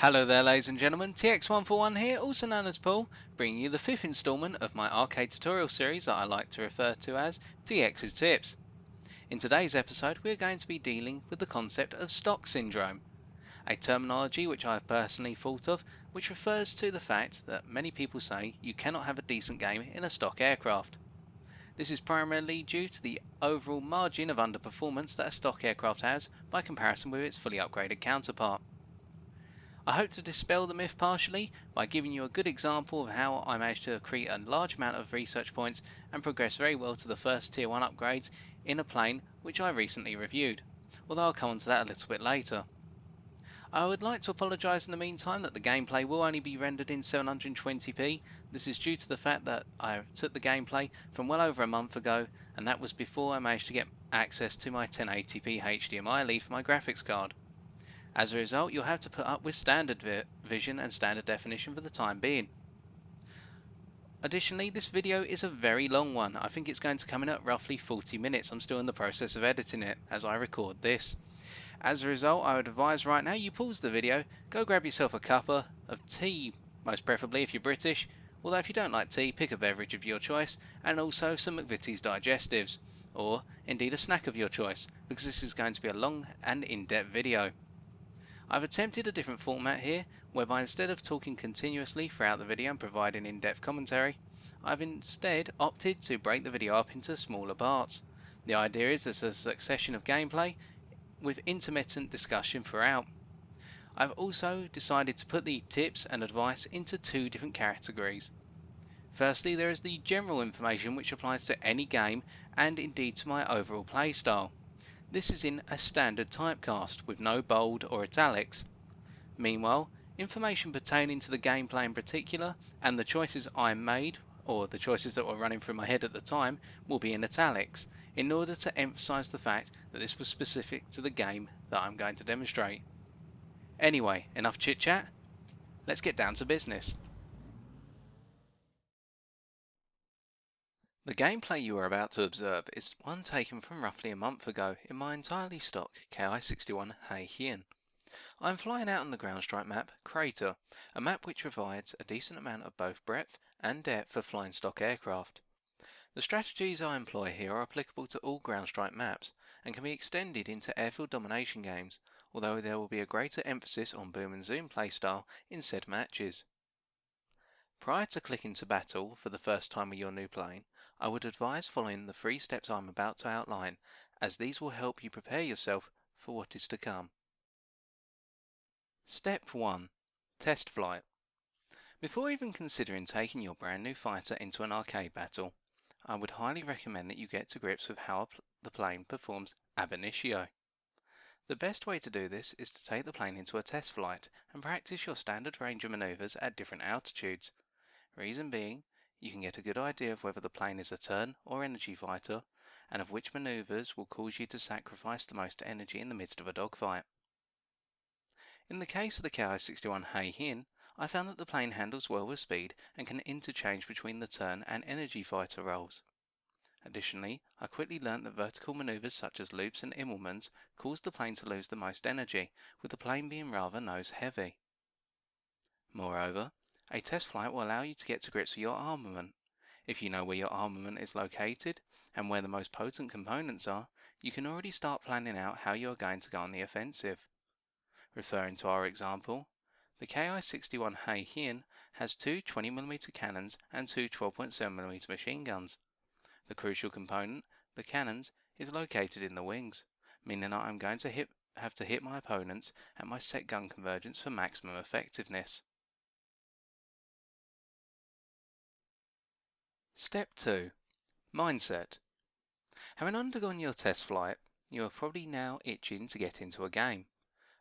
Hello there ladies and gentlemen, TX141 here, also known as Paul, bringing you the fifth instalment of my arcade tutorial series that I like to refer to as TX's Tips. In today's episode we are going to be dealing with the concept of stock syndrome, a terminology which I have personally thought of, which refers to the fact that many people say you cannot have a decent game in a stock aircraft. This is primarily due to the overall margin of underperformance that a stock aircraft has by comparison with its fully upgraded counterpart. I hope to dispel the myth partially by giving you a good example of how I managed to accrete a large amount of research points and progress very well to the first tier 1 upgrades in a plane which I recently reviewed, although I'll come on to that a little bit later. I would like to apologise in the meantime that the gameplay will only be rendered in 720p. This is due to the fact that I took the gameplay from well over a month ago, and that was before I managed to get access to my 1080p HDMI lead for my graphics card. As a result, you'll have to put up with standard vision and standard definition for the time being. Additionally, this video is a very long one. I think it's going to come in at roughly 40 minutes. I'm still in the process of editing it as I record this. As a result, I would advise right now you pause the video, go grab yourself a cuppa of tea, most preferably if you're British, although if you don't like tea, pick a beverage of your choice, and also some McVitie's digestives, or indeed a snack of your choice, because this is going to be a long and in-depth video. I've attempted a different format here, whereby instead of talking continuously throughout the video and providing in-depth commentary, I've instead opted to break the video up into smaller parts. The idea is there's a succession of gameplay with intermittent discussion throughout. I've also decided to put the tips and advice into two different categories. Firstly, there is the general information which applies to any game and indeed to my overall playstyle. This is in a standard typecast with no bold or italics. Meanwhile, information pertaining to the gameplay in particular and the choices I made, or the choices that were running through my head at the time, will be in italics, in order to emphasise the fact that this was specific to the game that I'm going to demonstrate. Anyway, enough chit chat, let's get down to business. The gameplay you are about to observe is one taken from roughly a month ago in my entirely stock Ki-61 Hei Hien. I am flying out on the ground strike map Crater, a map which provides a decent amount of both breadth and depth for flying stock aircraft. The strategies I employ here are applicable to all ground strike maps and can be extended into airfield domination games, although there will be a greater emphasis on boom and zoom playstyle in said matches. Prior to clicking to battle for the first time with your new plane, I would advise following the 3 steps I am about to outline, as these will help you prepare yourself for what is to come. Step 1. Test Flight. Before even considering taking your brand new fighter into an arcade battle, I would highly recommend that you get to grips with how the plane performs ab initio. The best way to do this is to take the plane into a test flight and practice your standard range of maneuvers at different altitudes. Reason being, you can get a good idea of whether the plane is a turn or energy fighter, and of which maneuvers will cause you to sacrifice the most energy in the midst of a dogfight. In the case of the Ki-61 Hei Hien, I found that the plane handles well with speed and can interchange between the turn and energy fighter roles. Additionally, I quickly learnt that vertical maneuvers such as loops and Immelmans cause the plane to lose the most energy, with the plane being rather nose heavy. Moreover, a test flight will allow you to get to grips with your armament. If you know where your armament is located and where the most potent components are, you can already start planning out how you are going to go on the offensive. Referring to our example, the Ki-61 Hei Hien has two 20mm cannons and two 12.7mm machine guns. The crucial component, the cannons, is located in the wings, meaning that I am going to have to hit my opponents at my set gun convergence for maximum effectiveness. Step 2. Mindset. Having undergone your test flight, you are probably now itching to get into a game.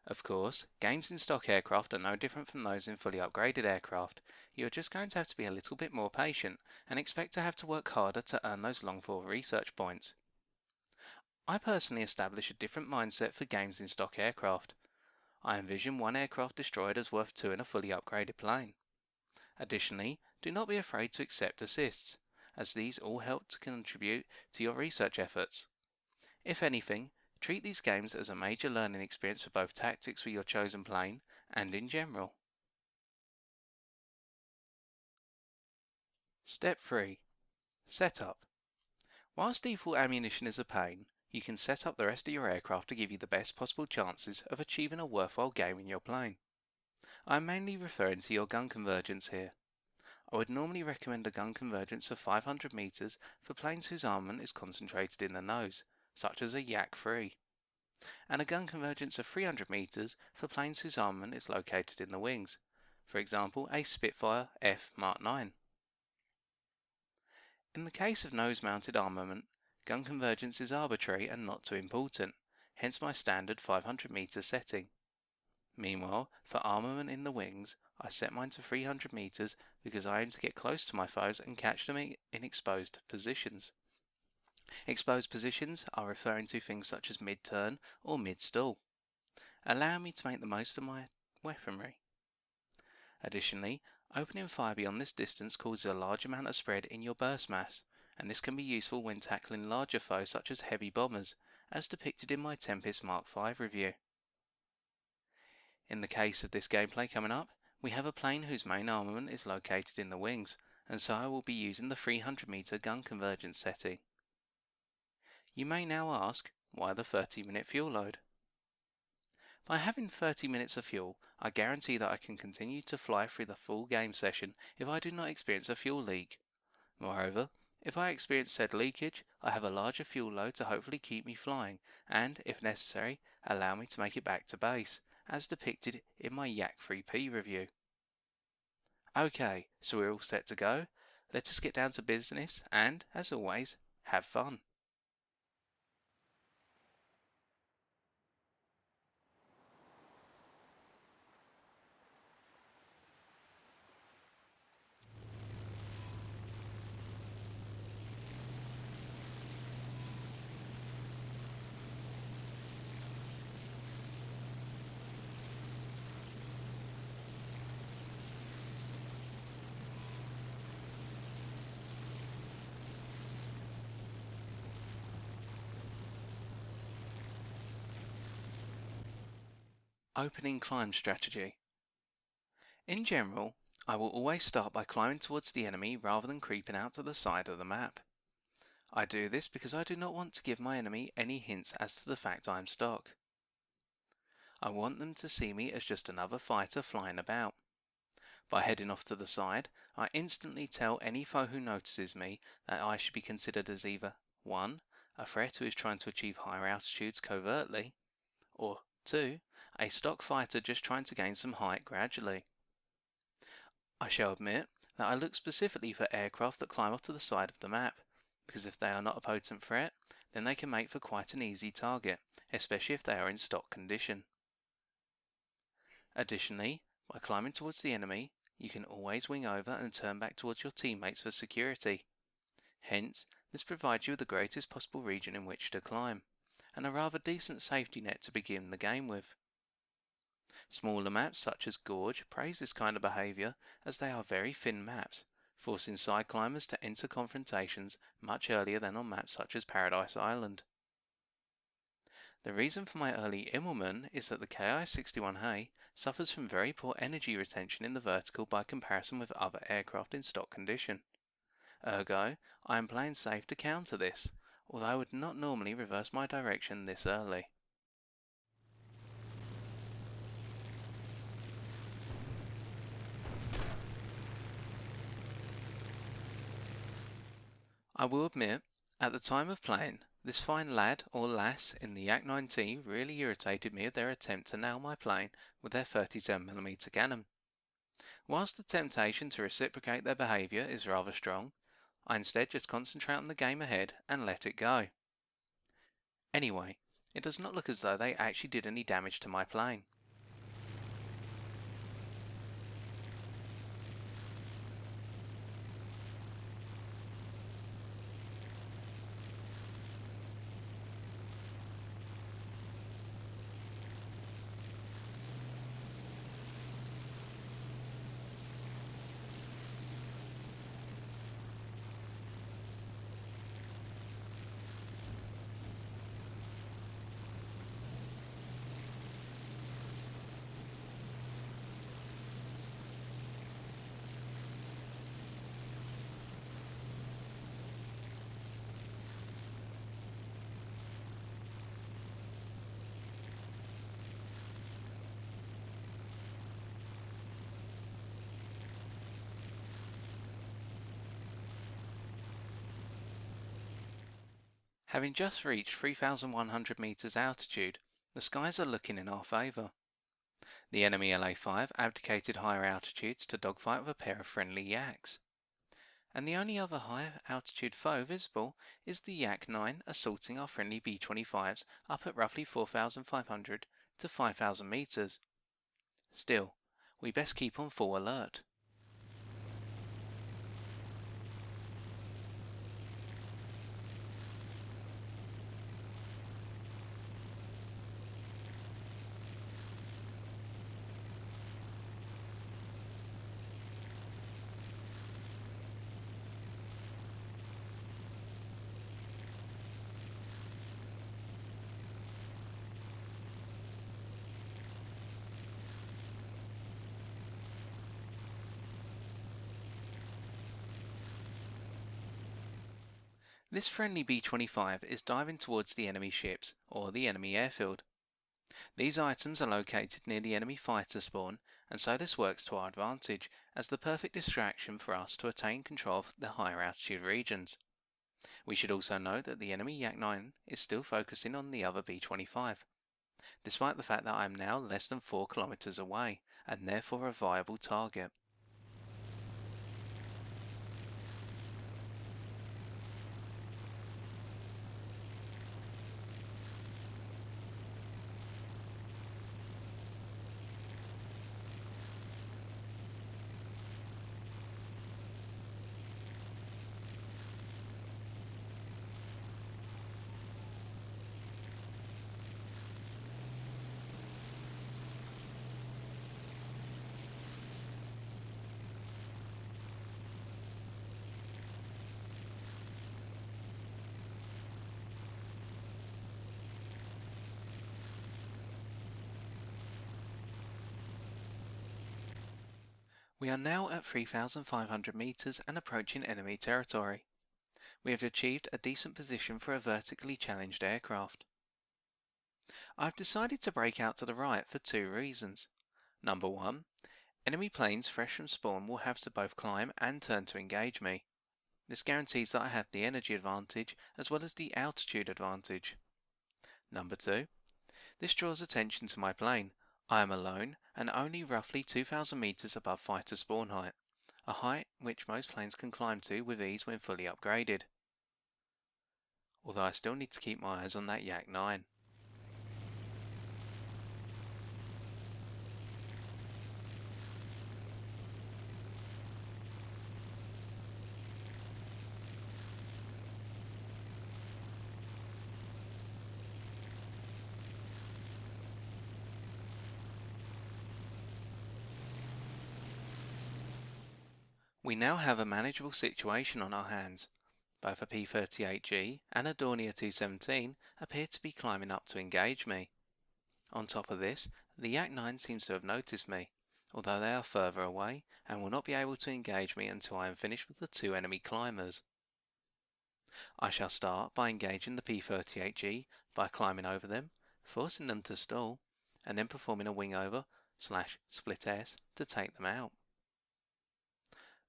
Of course, games in stock aircraft are no different from those in fully upgraded aircraft. You are just going to have to be a little bit more patient and expect to have to work harder to earn those long-for research points. I personally establish a different mindset for games in stock aircraft. I envision one aircraft destroyed as worth 2 in a fully upgraded plane. Additionally, do not be afraid to accept assists, as these all help to contribute to your research efforts. If anything, treat these games as a major learning experience for both tactics with your chosen plane and in general. Step 3. Setup. Whilst default ammunition is a pain, you can set up the rest of your aircraft to give you the best possible chances of achieving a worthwhile game in your plane. I am mainly referring to your gun convergence here. I would normally recommend a gun convergence of 500 meters for planes whose armament is concentrated in the nose, such as a Yak 3, and a gun convergence of 300 meters for planes whose armament is located in the wings, for example a Spitfire F Mark 9. In the case of nose-mounted armament, gun convergence is arbitrary and not too important, hence my standard 500 meter setting. Meanwhile, for armament in the wings, I set mine to 300 meters because I aim to get close to my foes and catch them in exposed positions. Exposed positions are referring to things such as mid-turn or mid-stall, allowing me to make the most of my weaponry. Additionally, opening fire beyond this distance causes a large amount of spread in your burst mass, and this can be useful when tackling larger foes such as heavy bombers, as depicted in my Tempest Mark V review. In the case of this gameplay coming up, we have a plane whose main armament is located in the wings, and so I will be using the 300 meter gun convergence setting. You may now ask, why the 30-minute fuel load? By having 30 minutes of fuel, I guarantee that I can continue to fly through the full game session if I do not experience a fuel leak. Moreover, if I experience said leakage, I have a larger fuel load to hopefully keep me flying and, if necessary, allow me to make it back to base, as depicted in my Yak 3P review. Okay, so we're all set to go. Let us get down to business and, as always, have fun. Opening climb strategy. In general, I will always start by climbing towards the enemy rather than creeping out to the side of the map. I do this because I do not want to give my enemy any hints as to the fact I am stock. I want them to see me as just another fighter flying about. By heading off to the side, I instantly tell any foe who notices me that I should be considered as either 1. A threat who is trying to achieve higher altitudes covertly, or 2. A stock fighter just trying to gain some height gradually. I shall admit that I look specifically for aircraft that climb off to the side of the map, because if they are not a potent threat, then they can make for quite an easy target, especially if they are in stock condition. Additionally, by climbing towards the enemy, you can always wing over and turn back towards your teammates for security. Hence, this provides you with the greatest possible region in which to climb, and a rather decent safety net to begin the game with. Smaller maps such as Gorge praise this kind of behaviour as they are very thin maps, forcing side climbers to enter confrontations much earlier than on maps such as Paradise Island. The reason for my early Immelmann is that the Ki-61 Hei suffers from very poor energy retention in the vertical by comparison with other aircraft in stock condition. Ergo, I am playing safe to counter this, although I would not normally reverse my direction this early. I will admit, at the time of playing, this fine lad or lass in the Yak 9T really irritated me at their attempt to nail my plane with their 37mm cannon. Whilst the temptation to reciprocate their behaviour is rather strong, I instead just concentrate on the game ahead and let it go. Anyway, it does not look as though they actually did any damage to my plane. Having just reached 3,100 meters altitude, the skies are looking in our favor. The enemy LA-5 abdicated higher altitudes to dogfight with a pair of friendly yaks. And the only other higher altitude foe visible is the Yak-9 assaulting our friendly B-25s up at roughly 4,500 to 5,000 meters. Still, we best keep on full alert. This friendly B-25 is diving towards the enemy ships, or the enemy airfield. These items are located near the enemy fighter spawn, and so this works to our advantage, as the perfect distraction for us to attain control of the higher altitude regions. We should also note that the enemy Yak-9 is still focusing on the other B-25, despite the fact that I am now less than 4 kilometers away, and therefore a viable target. We are now at 3,500 meters and approaching enemy territory. We have achieved a decent position for a vertically challenged aircraft. I've decided to break out to the right for 2 reasons. Number 1, enemy planes fresh from spawn will have to both climb and turn to engage me. This guarantees that I have the energy advantage as well as the altitude advantage. Number 2, this draws attention to my plane. I am alone and only roughly 2,000 meters above fighter spawn height, a height which most planes can climb to with ease when fully upgraded. Although I still need to keep my eyes on that Yak-9. We now have a manageable situation on our hands. Both a P-38G and a Dornier 217 appear to be climbing up to engage me. On top of this, the Yak-9 seems to have noticed me, although they are further away and will not be able to engage me until I am finished with the 2 enemy climbers. I shall start by engaging the P-38G by climbing over them, forcing them to stall, and then performing a wing over / split S to take them out.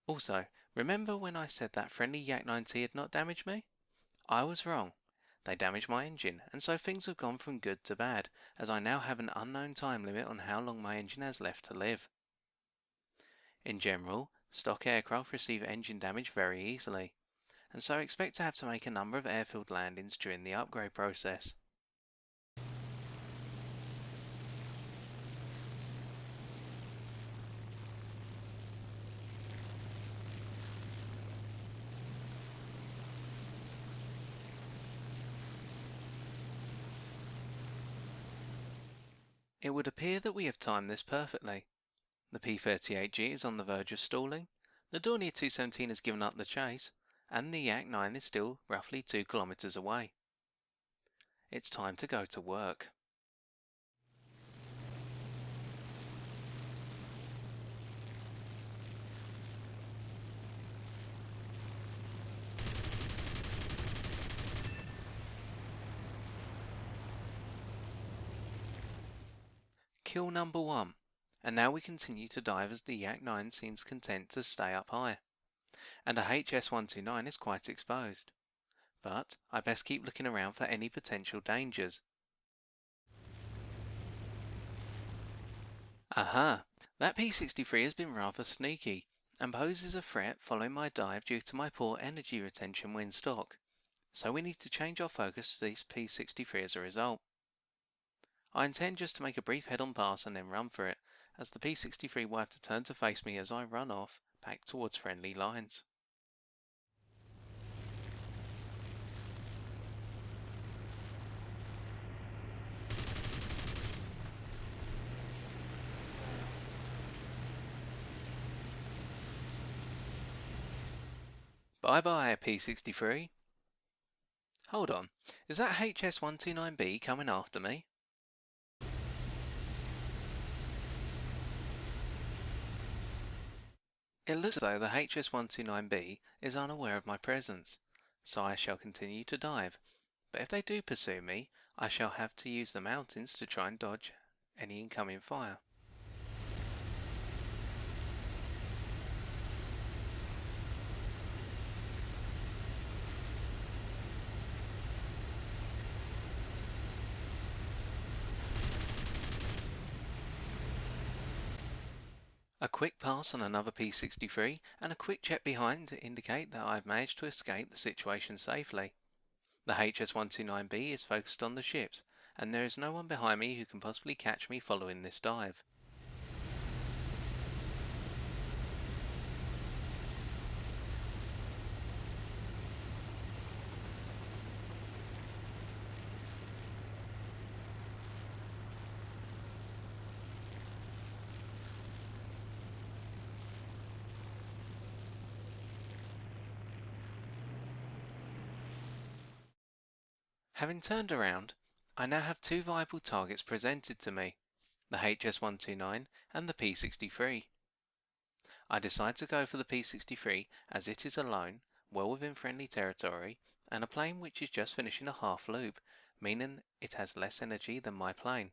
Also, remember when I said that friendly Yak-9T had not damaged me? I was wrong. They damaged my engine, and so things have gone from good to bad, as I now have an unknown time limit on how long my engine has left to live. In general, stock aircraft receive engine damage very easily, and so expect to have to make a number of airfield landings during the upgrade process. It would appear that we have timed this perfectly. The P-38G is on the verge of stalling, the Dornier 217 has given up the chase, and the Yak-9 is still roughly 2 kilometers away. It's time to go to work. Kill number 1, and now we continue to dive as the Yak-9 seems content to stay up high, and a HS-129 is quite exposed. but I best keep looking around for any potential dangers. Aha! That P-63 has been rather sneaky, and poses a threat following my dive due to my poor energy retention when stock, so we need to change our focus to this P-63 as a result. I intend just to make a brief head-on pass and then run for it, as the P-63 will have to turn to face me as I run off back towards friendly lines. Bye bye, P-63. Hold on, is that HS-129B coming after me? It looks as though the HS-129B is unaware of my presence, so I shall continue to dive, but if they do pursue me, I shall have to use the mountains to try and dodge any incoming fire. A quick pass on another P-63 and a quick check behind to indicate that I have managed to escape the situation safely. The HS-129B is focused on the ships, and there is no one behind me who can possibly catch me following this dive. Having turned around, I now have two viable targets presented to me, the HS-129 and the P-63. I decide to go for the P-63 as it is alone, well within friendly territory, and a plane which is just finishing a half loop, meaning it has less energy than my plane.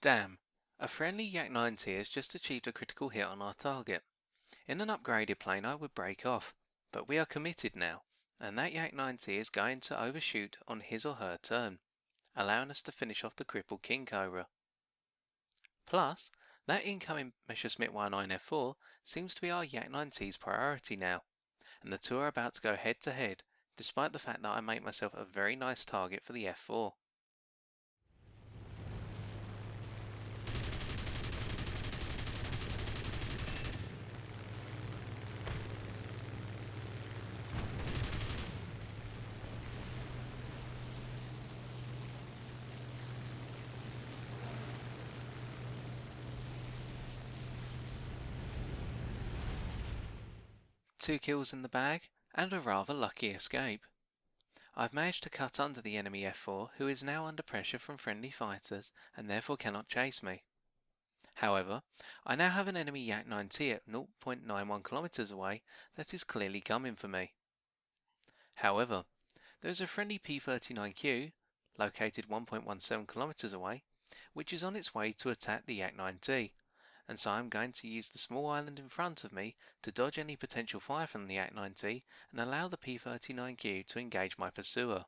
Damn, a friendly Yak-9T has just achieved a critical hit on our target. In an upgraded plane I would break off, but we are committed now, and that Yak-9T is going to overshoot on his or her turn, allowing us to finish off the crippled King Cobra. Plus, that incoming Messerschmitt 19F4 seems to be our Yak-9T's priority now, and the two are about to go head to head, despite the fact that I make myself a very nice target for the F4. Two kills in the bag, and a rather lucky escape. I've managed to cut under the enemy F4, who is now under pressure from friendly fighters and therefore cannot chase me. However, I now have an enemy Yak-9T at 0.91 kilometers away that is clearly coming for me. However, there is a friendly P-39Q, located 1.17 kilometers away, which is on its way to attack the Yak-9T, and so I'm going to use the small island in front of me to dodge any potential fire from the Yak-9T and allow the P-39Q to engage my pursuer.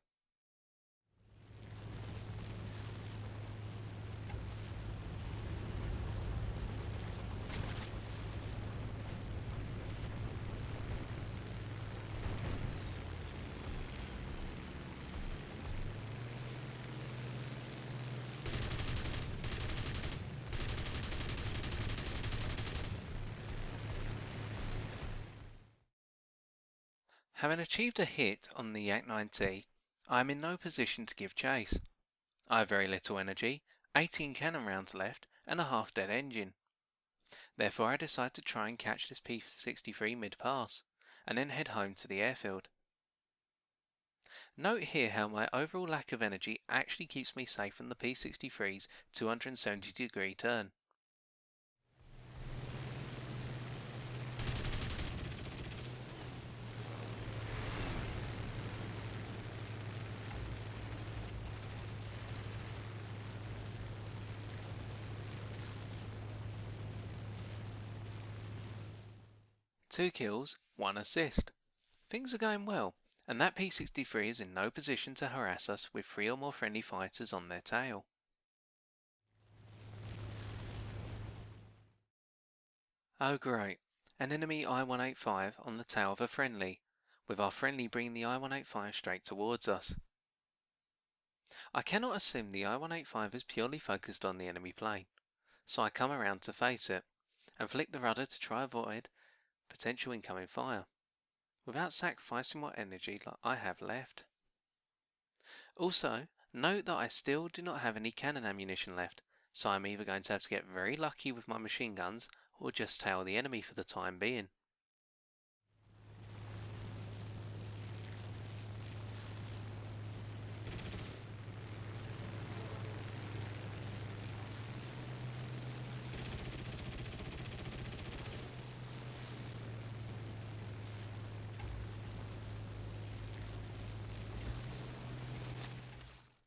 Having achieved a hit on the Yak-9T, I am in no position to give chase. I have very little energy, 18 cannon rounds left, and a half-dead engine. Therefore I decide to try and catch this P-63 mid-pass, and then head home to the airfield. Note here how my overall lack of energy actually keeps me safe from the P-63's 270-degree turn. Two kills, one assist. Things are going well, and that P-63 is in no position to harass us with 3 or more friendly fighters on their tail. Oh great, an enemy I-185 on the tail of a friendly, with our friendly bringing the I-185 straight towards us. I cannot assume the I-185 is purely focused on the enemy plane, so I come around to face it, and flick the rudder to try avoid potential incoming fire, without sacrificing what energy I have left. Also, note that I still do not have any cannon ammunition left, so I'm either going to have to get very lucky with my machine guns, or just tail the enemy for the time being.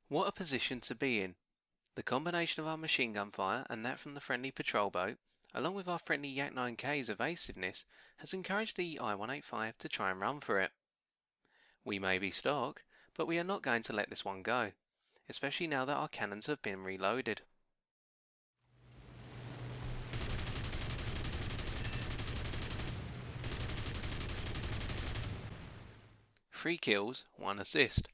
What a position to be in! The combination of our machine gun fire and that from the friendly patrol boat, along with our friendly Yak-9K's evasiveness, has encouraged the I-185 to try and run for it. We may be stock, but we are not going to let this one go, especially now that our cannons have been reloaded. Three kills, one assist.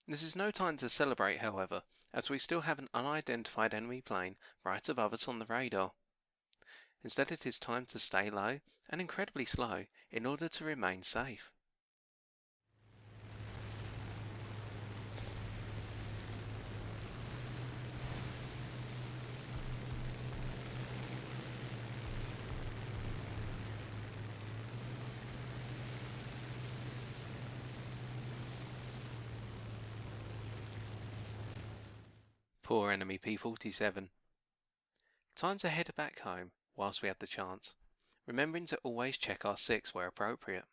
This is no time to celebrate, however, as we still have an unidentified enemy plane right above us on the radar. Instead, it is time to stay low and incredibly slow in order to remain safe. Poor enemy P-47. Time to head back home whilst we have the chance, remembering to always check our 6 where appropriate.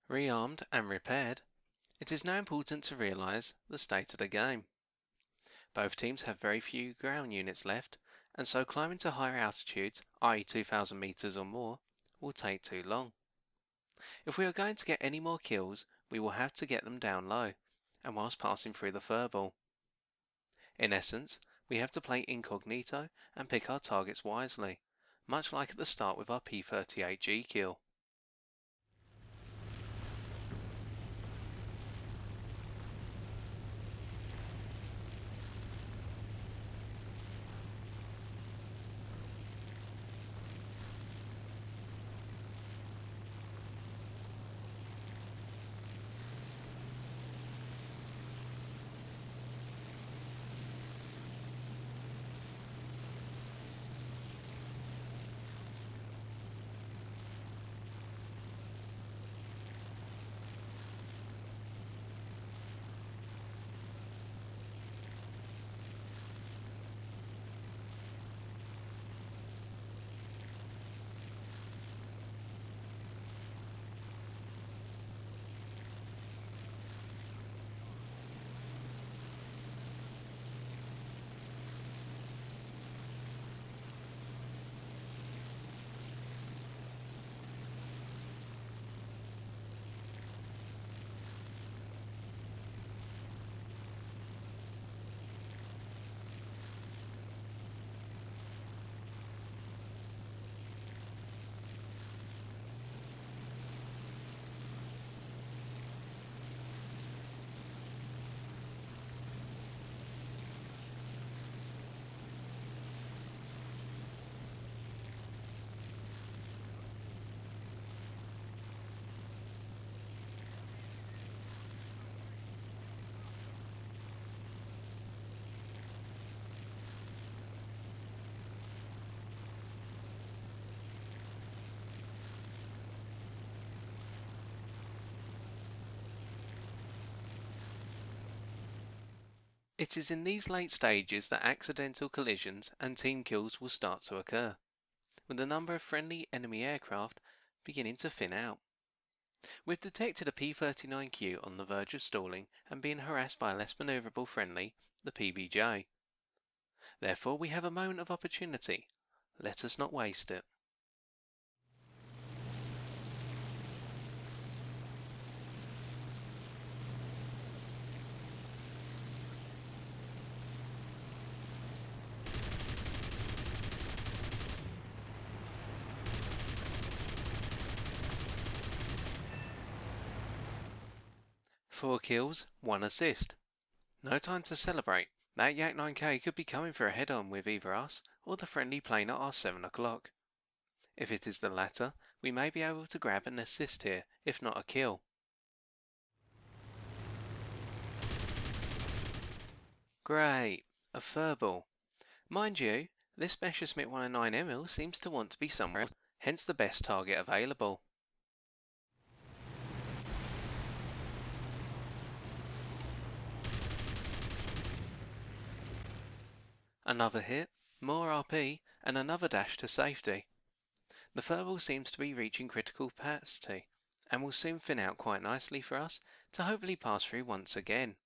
Rearmed and repaired, it is now important to realise the state of the game. Both teams have very few ground units left, and so climbing to higher altitudes, i.e. 2000 meters or more, will take too long. If we are going to get any more kills, we will have to get them down low, and whilst passing through the furball. In essence, we have to play incognito and pick our targets wisely, much like at the start with our P-38G kill. It is in these late stages that accidental collisions and team kills will start to occur, with the number of friendly enemy aircraft beginning to thin out. We've detected a P-39Q on the verge of stalling and being harassed by a less manoeuvrable friendly, the PBJ. Therefore we have a moment of opportunity. Let us not waste it. Four kills, one assist. No time to celebrate. That Yak 9K could be coming for a head-on with either us or the friendly plane at our 7 o'clock. If it is the latter, we may be able to grab an assist here, if not a kill. Great, a furball. Mind you, this Messerschmitt 109mm seems to want to be somewhere else, hence the best target available. Another hit, more RP, and another dash to safety. The furball seems to be reaching critical capacity, and will soon thin out quite nicely for us to hopefully pass through once again.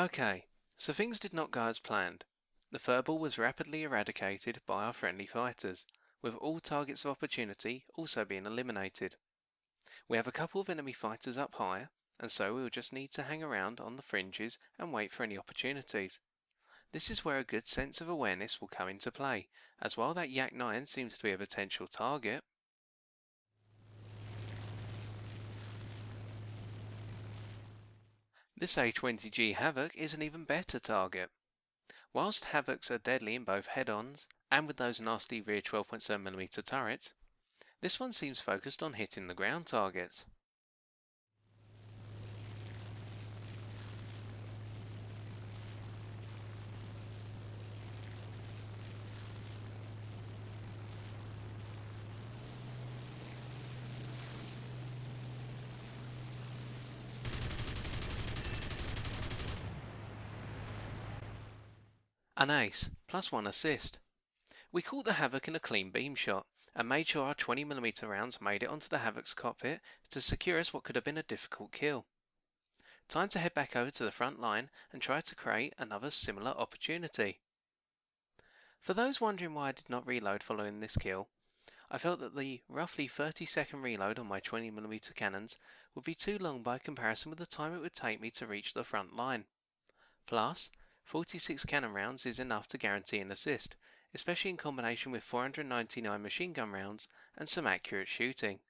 Okay, so things did not go as planned. The furball was rapidly eradicated by our friendly fighters, with all targets of opportunity also being eliminated. We have a couple of enemy fighters up higher, and so we will just need to hang around on the fringes and wait for any opportunities. This is where a good sense of awareness will come into play, as while that Yak 9 seems to be a potential target, this A20G Havoc is an even better target. Whilst Havocs are deadly in both head-ons and with those nasty rear 12.7mm turrets, this one seems focused on hitting the ground targets. An ace, plus 1 assist. We caught the Havoc in a clean beam shot, and made sure our 20mm rounds made it onto the Havoc's cockpit to secure us what could have been a difficult kill. Time to head back over to the front line and try to create another similar opportunity. For those wondering why I did not reload following this kill, I felt that the roughly 30-second reload on my 20mm cannons would be too long by comparison with the time it would take me to reach the front line. Plus, 46 cannon rounds is enough to guarantee an assist, especially in combination with 499 machine gun rounds and some accurate shooting.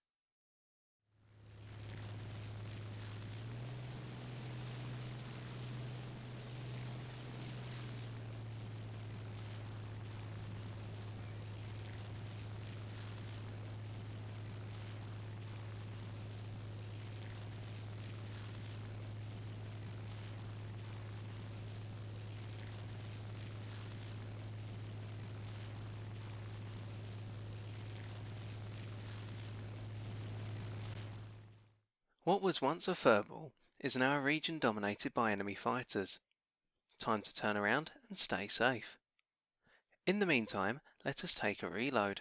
What was once a furball is now a region dominated by enemy fighters. Time to turn around and stay safe. In the meantime, let us take a reload.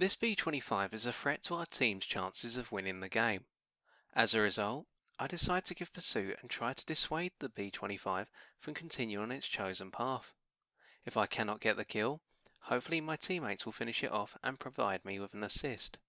This B-25 is a threat to our team's chances of winning the game. As a result, I decide to give pursuit and try to dissuade the B-25 from continuing on its chosen path. If I cannot get the kill, hopefully my teammates will finish it off and provide me with an assist.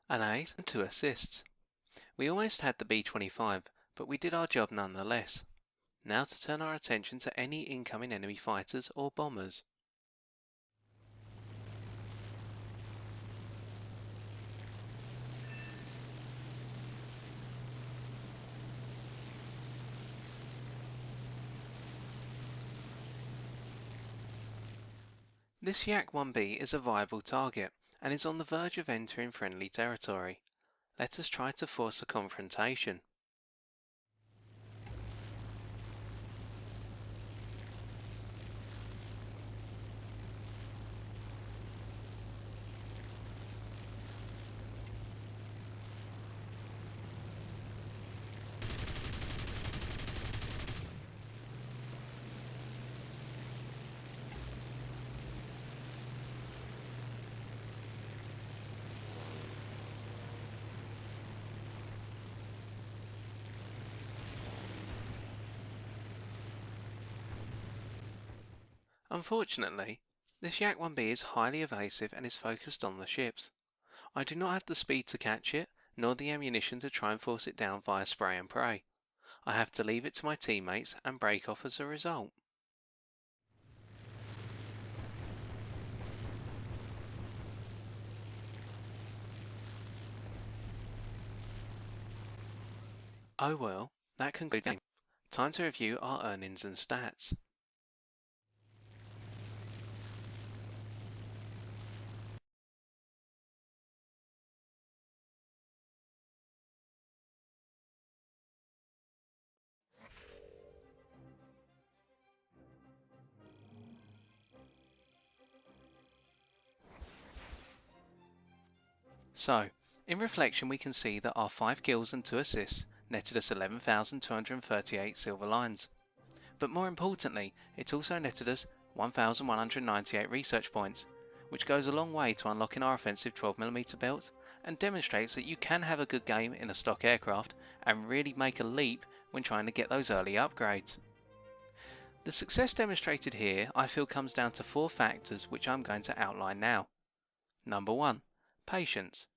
An ace and 2 assists. We almost had the B-25, but we did our job nonetheless. Now to turn our attention to any incoming enemy fighters or bombers. This Yak 1B is a viable target and is on the verge of entering friendly territory. Let us try to force a confrontation. Unfortunately, this Yak 1B is highly evasive and is focused on the ships. I do not have the speed to catch it, nor the ammunition to try and force it down via spray and pray. I have to leave it to my teammates and break off as a result. Oh well, that concludes the game. Time to review our earnings and stats. So, in reflection we can see that our 5 kills and 2 assists netted us 11,238 silver lines. But more importantly, it also netted us 1,198 research points, which goes a long way to unlocking our offensive 12mm belt and demonstrates that you can have a good game in a stock aircraft and really make a leap when trying to get those early upgrades. The success demonstrated here I feel comes down to 4 factors which I'm going to outline now. Number 1. Patience.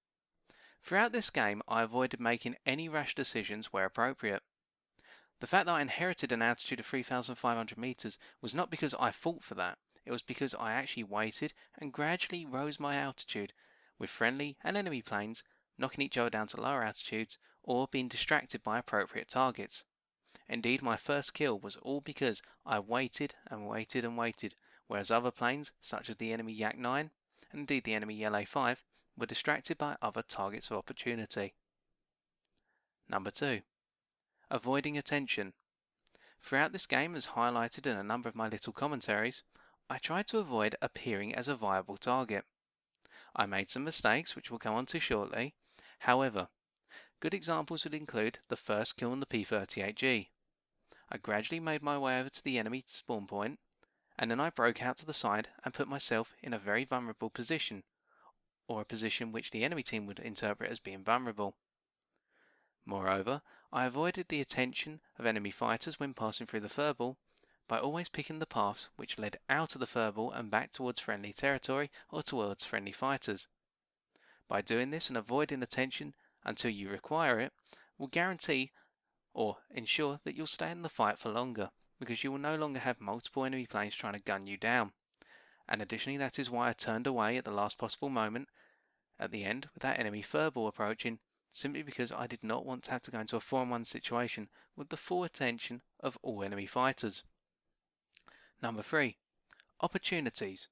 Throughout this game I avoided making any rash decisions where appropriate. The fact that I inherited an altitude of 3,500 meters was not because I fought for that, it was because I actually waited and gradually rose my altitude, with friendly and enemy planes knocking each other down to lower altitudes or being distracted by appropriate targets. Indeed, my first kill was all because I waited and waited and waited, whereas other planes, such as the enemy Yak 9 and indeed the enemy LA-5, were distracted by other targets of opportunity. Number 2. Avoiding attention. Throughout this game, as highlighted in a number of my little commentaries, I tried to avoid appearing as a viable target. I made some mistakes which we'll come on to shortly. However, good examples would include the first kill on the P-38G. I gradually made my way over to the enemy spawn point, and then I broke out to the side and put myself in a very vulnerable position, or a position which the enemy team would interpret as being vulnerable. Moreover, I avoided the attention of enemy fighters when passing through the furball by always picking the paths which led out of the furball and back towards friendly territory or towards friendly fighters. By doing this and avoiding attention until you require it, will guarantee or ensure that you'll stay in the fight for longer, because you will no longer have multiple enemy planes trying to gun you down. And additionally, that is why I turned away at the last possible moment at the end with that enemy furball approaching, simply because I did not want to have to go into a 4-on-1 situation with the full attention of all enemy fighters. Number 3. Opportunities.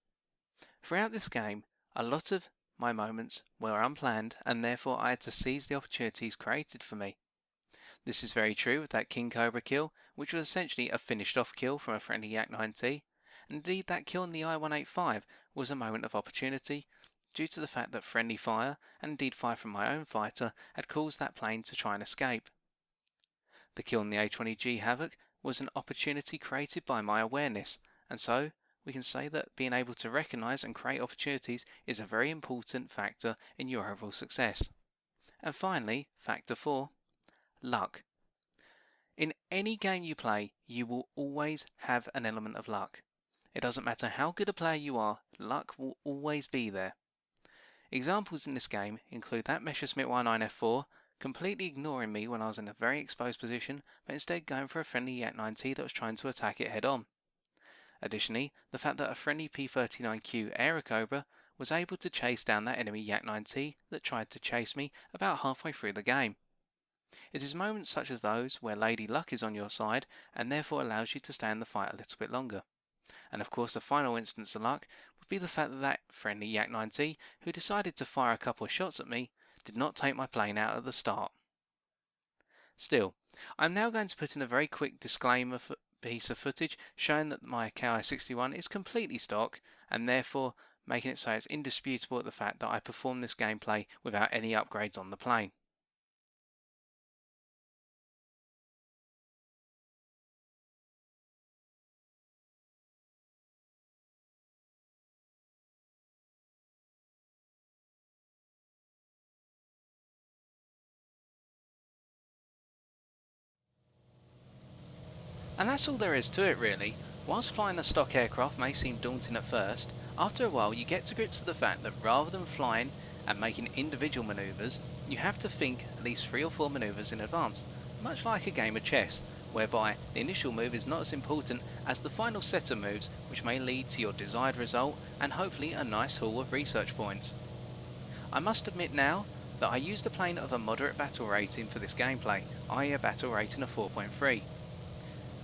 Throughout this game, a lot of my moments were unplanned and therefore I had to seize the opportunities created for me. This is very true with that King Cobra kill, which was essentially a finished off kill from a friendly Yak 9T. Indeed, that kill on the I-185 was a moment of opportunity, due to the fact that friendly fire, and indeed fire from my own fighter, had caused that plane to try and escape. The kill on the A-20G Havoc was an opportunity created by my awareness, and so we can say that being able to recognise and create opportunities is a very important factor in your overall success. And finally, factor 4. Luck. In any game you play, you will always have an element of luck. It doesn't matter how good a player you are, luck will always be there. Examples in this game include that Messerschmitt 19F4 completely ignoring me when I was in a very exposed position, but instead going for a friendly Yak 9T that was trying to attack it head on. Additionally, the fact that a friendly P-39Q Aerocobra was able to chase down that enemy Yak 9T that tried to chase me about halfway through the game. It is moments such as those where Lady Luck is on your side and therefore allows you to stay in the fight a little bit longer. And of course the final instance of luck would be the fact that that friendly Yak 9T, who decided to fire a couple of shots at me, did not take my plane out at the start. Still, I am now going to put in a very quick disclaimer piece of footage showing that my Ki-61 is completely stock and therefore making it so it's indisputable at the fact that I performed this gameplay without any upgrades on the plane. And that's all there is to it really. Whilst flying a stock aircraft may seem daunting at first, after a while you get to grips with the fact that rather than flying and making individual manoeuvres, you have to think at least 3 or 4 manoeuvres in advance, much like a game of chess, whereby the initial move is not as important as the final set of moves which may lead to your desired result and hopefully a nice haul of research points. I must admit now that I used a plane of a moderate battle rating for this gameplay, i.e. a battle rating of 4.3.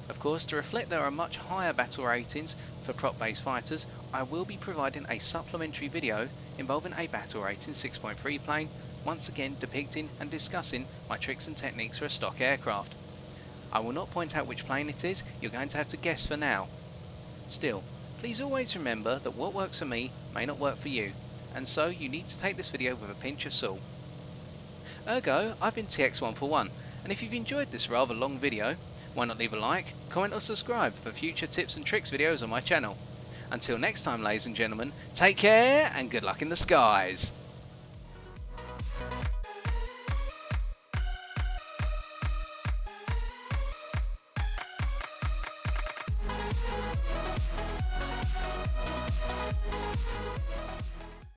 Of course, to reflect there are much higher battle ratings for prop-based fighters, I will be providing a supplementary video involving a battle rating 6.3 plane, once again depicting and discussing my tricks and techniques for a stock aircraft. I will not point out which plane it is, you're going to have to guess for now. Still, please always remember that what works for me may not work for you, and so you need to take this video with a pinch of salt. Ergo, I've been TX141, and if you've enjoyed this rather long video, why not leave a like, comment or subscribe for future tips and tricks videos on my channel. Until next time, ladies and gentlemen, take care and good luck in the skies!